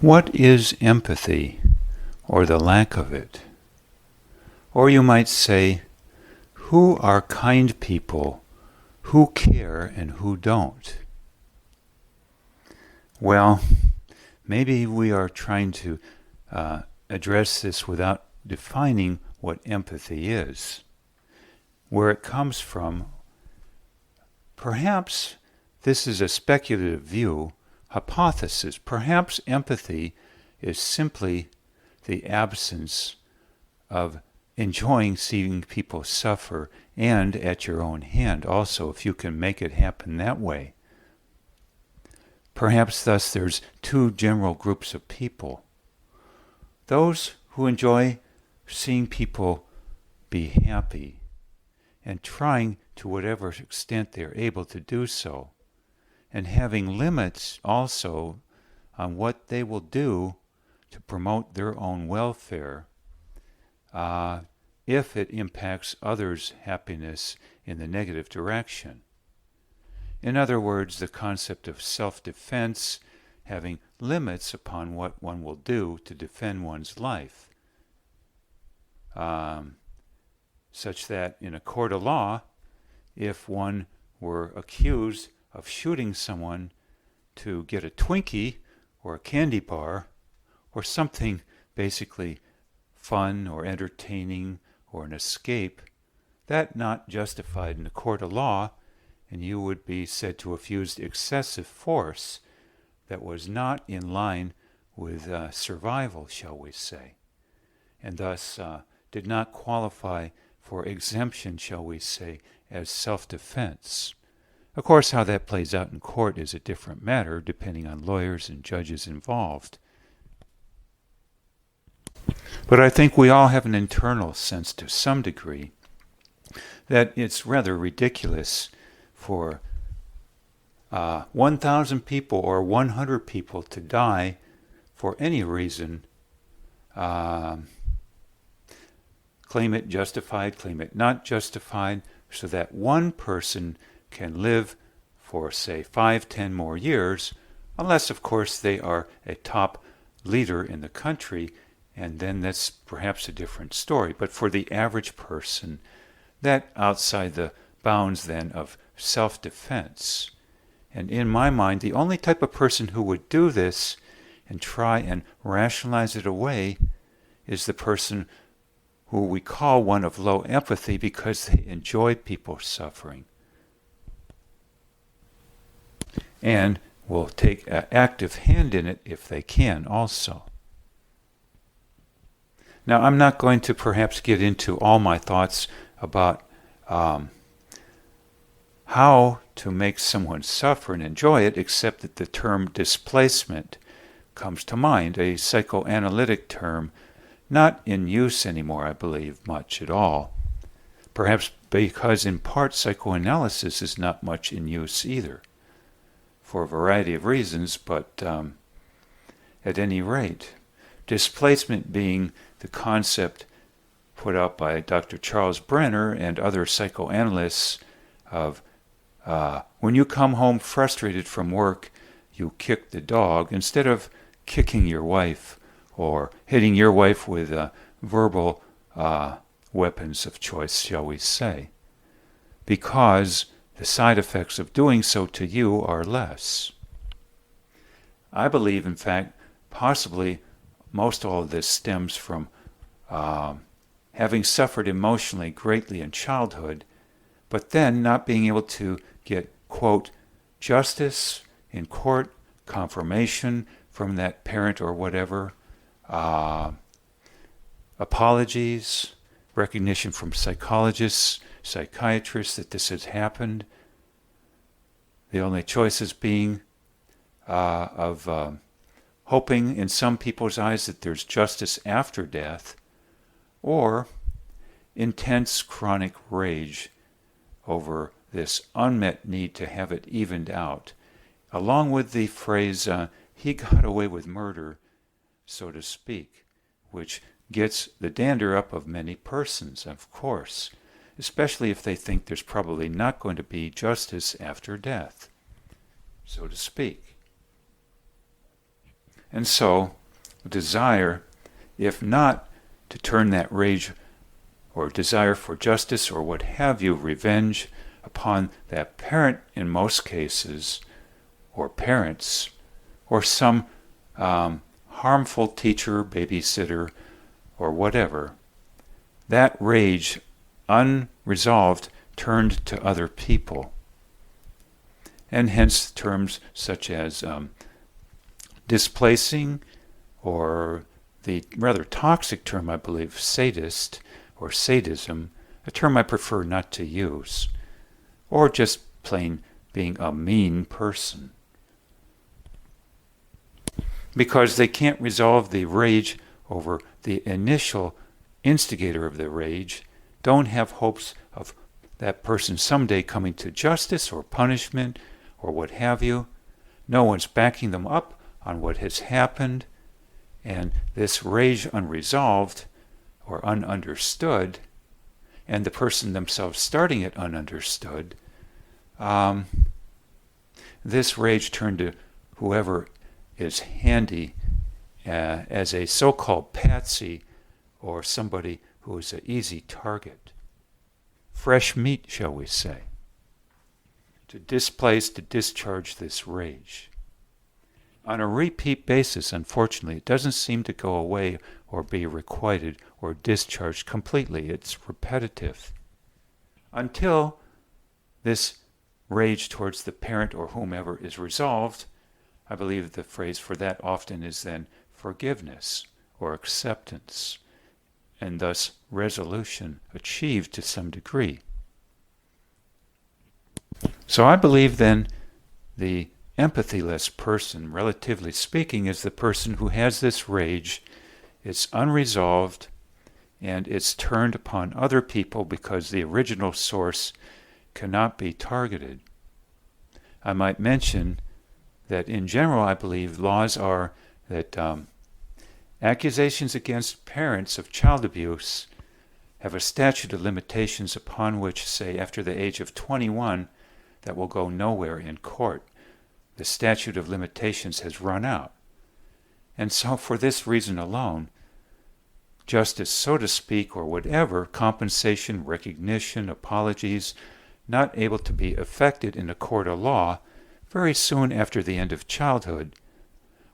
What is empathy, or the lack of it? Or you might say, who are kind people, who care and who don't? Well, maybe we are trying to address this without defining what empathy is, where it comes from. Perhaps this is a speculative view, hypothesis. Perhaps empathy is simply the absence of enjoying seeing people suffer, and at your own hand also, if you can make it happen that way. Perhaps thus there's two general groups of people. Those who enjoy seeing people be happy and trying to whatever extent they're able to do so, and having limits also on what they will do to promote their own welfare if it impacts others' happiness in the negative direction. In other words, the concept of self-defense, having limits upon what one will do to defend one's life, such that in a court of law, if one were accused of shooting someone to get a Twinkie or a candy bar or something basically fun or entertaining or an escape, that not justified in the court of law, and you would be said to have used excessive force that was not in line with survival, shall we say, and thus did not qualify for exemption, shall we say, as self-defense. Of course, how that plays out in court is a different matter, depending on lawyers and judges involved. But I think we all have an internal sense to some degree that it's rather ridiculous for 1,000 people or 100 people to die for any reason, claim it justified, claim it not justified, so that one person can live for, say, 5, 10 more years, unless, of course, they are a top leader in the country, and then that's perhaps a different story. But for the average person, that outside the bounds then of self-defense. And in my mind, the only type of person who would do this and try and rationalize it away is the person who we call one of low empathy because they enjoy people suffering, and will take an active hand in it if they can also. Now, I'm not going to perhaps get into all my thoughts about how to make someone suffer and enjoy it, except that the term displacement comes to mind, a psychoanalytic term not in use anymore, I believe, much at all. Perhaps because in part psychoanalysis is not much in use either, for a variety of reasons, but at any rate, displacement being the concept put out by Dr. Charles Brenner and other psychoanalysts of when you come home frustrated from work, you kick the dog instead of kicking your wife or hitting your wife with verbal weapons of choice, shall we say, because the side effects of doing so to you are less. I believe, in fact, possibly most all of this stems from having suffered emotionally greatly in childhood, but then not being able to get, quote, justice in court, confirmation from that parent or whatever, apologies, recognition from psychologists, psychiatrists that this has happened. The only choices being of hoping in some people's eyes that there's justice after death, or intense chronic rage over this unmet need to have it evened out, along with the phrase, he got away with murder, so to speak, which gets the dander up of many persons, of course, especially if they think there's probably not going to be justice after death, so to speak. And so, desire, if not to turn that rage or desire for justice or what have you, revenge, upon that parent in most cases, or parents, or some harmful teacher, babysitter, or whatever, that rage, unresolved, turned to other people. And hence terms such as displacing, or the rather toxic term, I believe, sadist, or sadism, a term I prefer not to use, or just plain being a mean person. Because they can't resolve the rage over the initial instigator of the rage, don't have hopes of that person someday coming to justice or punishment or what have you. No one's backing them up on what has happened, and this rage unresolved or ununderstood, and the person themselves starting it ununderstood, this rage turned to whoever is handy as a so-called patsy, or somebody who is an easy target. Fresh meat, shall we say, to displace, to discharge this rage. On a repeat basis, unfortunately, it doesn't seem to go away or be requited or discharged completely. It's repetitive. Until this rage towards the parent or whomever is resolved, I believe the phrase for that often is then forgiveness or acceptance, and thus resolution achieved to some degree. So I believe then the empathyless person, relatively speaking, is the person who has this rage, it's unresolved, and it's turned upon other people because the original source cannot be targeted. I might mention that in general I believe laws are that accusations against parents of child abuse have a statute of limitations upon which, say, after the age of 21, that will go nowhere in court. The statute of limitations has run out. And so for this reason alone, justice, so to speak, or whatever, compensation, recognition, apologies, not able to be effected in a court of law very soon after the end of childhood,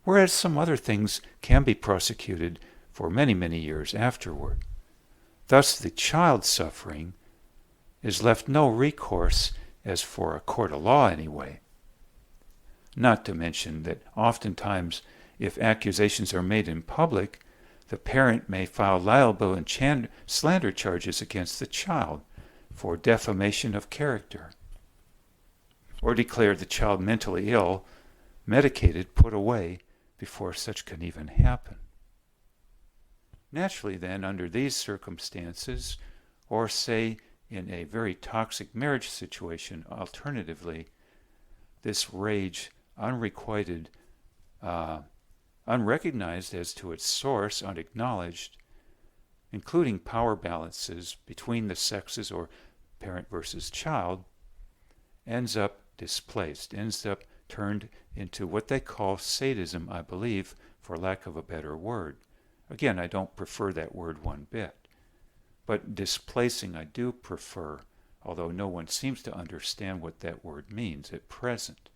whereas some other things can be prosecuted for many, many years afterward. Thus the child suffering is left no recourse as for a court of law anyway. Not to mention that oftentimes, if accusations are made in public, the parent may file libel and slander charges against the child for defamation of character, or declare the child mentally ill, medicated, put away, before such can even happen. Naturally then, under these circumstances, or say in a very toxic marriage situation, alternatively, this rage, unrequited, unrecognized as to its source, unacknowledged, including power balances between the sexes or parent versus child, ends up displaced, ends up turned into what they call sadism, I believe, for lack of a better word. Again, I don't prefer that word one bit. But displacing I do prefer, although no one seems to understand what that word means at present.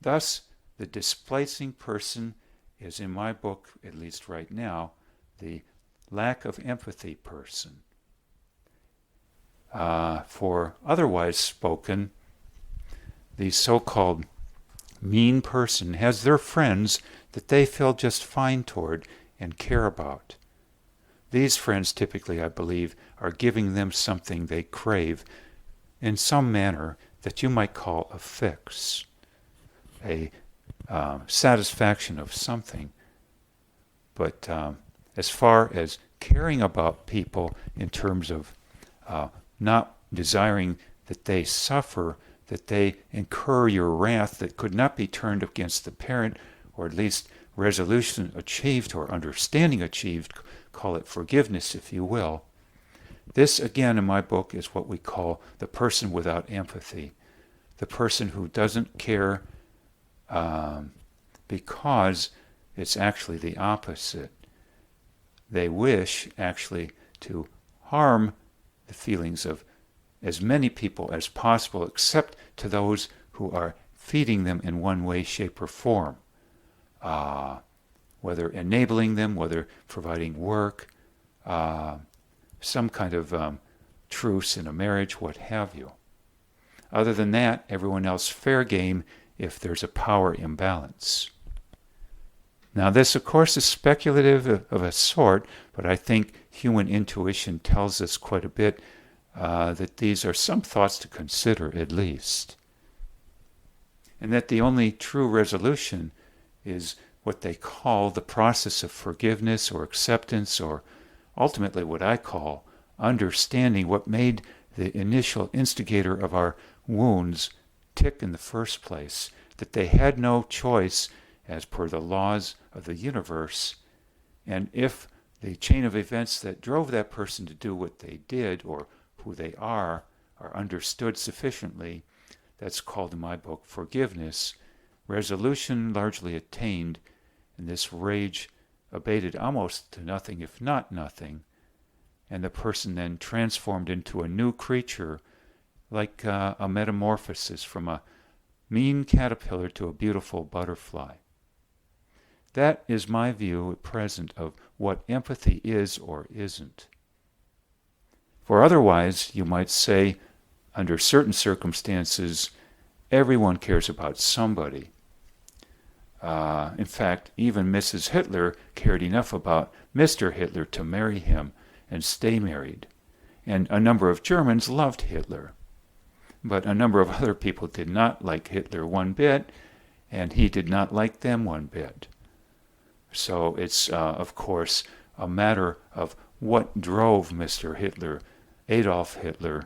Thus, the displacing person is, in my book, at least right now, the lack of empathy person. For otherwise spoken, the so-called mean person has their friends that they feel just fine toward and care about. These friends typically, I believe, are giving them something they crave in some manner that you might call a fix, a satisfaction of something. But as far as caring about people in terms of not desiring that they suffer, that they incur your wrath that could not be turned against the parent, or at least resolution achieved or understanding achieved, call it forgiveness if you will. This again in my book is what we call the person without empathy, the person who doesn't care because It's actually the opposite. They wish actually to harm the feelings of as many people as possible, except to those who are feeding them in one way, shape, or form. Whether enabling them, whether providing work, some kind of truce in a marriage, what have you. Other than that, everyone else fair game if there's a power imbalance. Now this, of course, is speculative of a sort, but I think human intuition tells us quite a bit that these are some thoughts to consider at least. And that the only true resolution is what they call the process of forgiveness or acceptance, or ultimately what I call understanding what made the initial instigator of our wounds tick in the first place, that they had no choice as per the laws of the universe, and if the chain of events that drove that person to do what they did or who they are understood sufficiently, that's called in my book forgiveness, resolution largely attained, and this rage abated almost to nothing, if not nothing, and the person then transformed into a new creature, like a metamorphosis from a mean caterpillar to a beautiful butterfly. That is my view at present of what empathy is or isn't. For otherwise, you might say, under certain circumstances, everyone cares about somebody. In fact, even Mrs. Hitler cared enough about Mr. Hitler to marry him and stay married. And a number of Germans loved Hitler. But a number of other people did not like Hitler one bit, and he did not like them one bit. So it's, of course, a matter of what drove Mr. Hitler, Adolf Hitler,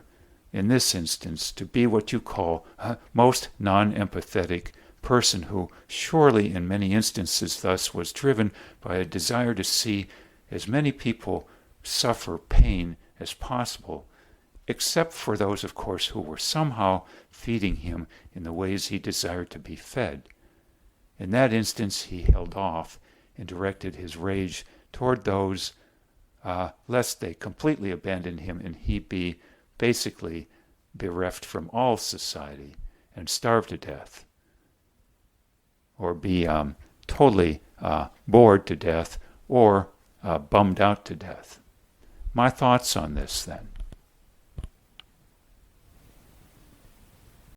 in this instance, to be what you call a most non-empathetic person who surely in many instances thus was driven by a desire to see as many people suffer pain as possible, except for those, of course, who were somehow feeding him in the ways he desired to be fed. In that instance, he held off and directed his rage toward those, lest they completely abandon him and he be basically bereft from all society and starve to death, or be totally bored to death, or bummed out to death. My thoughts on this then.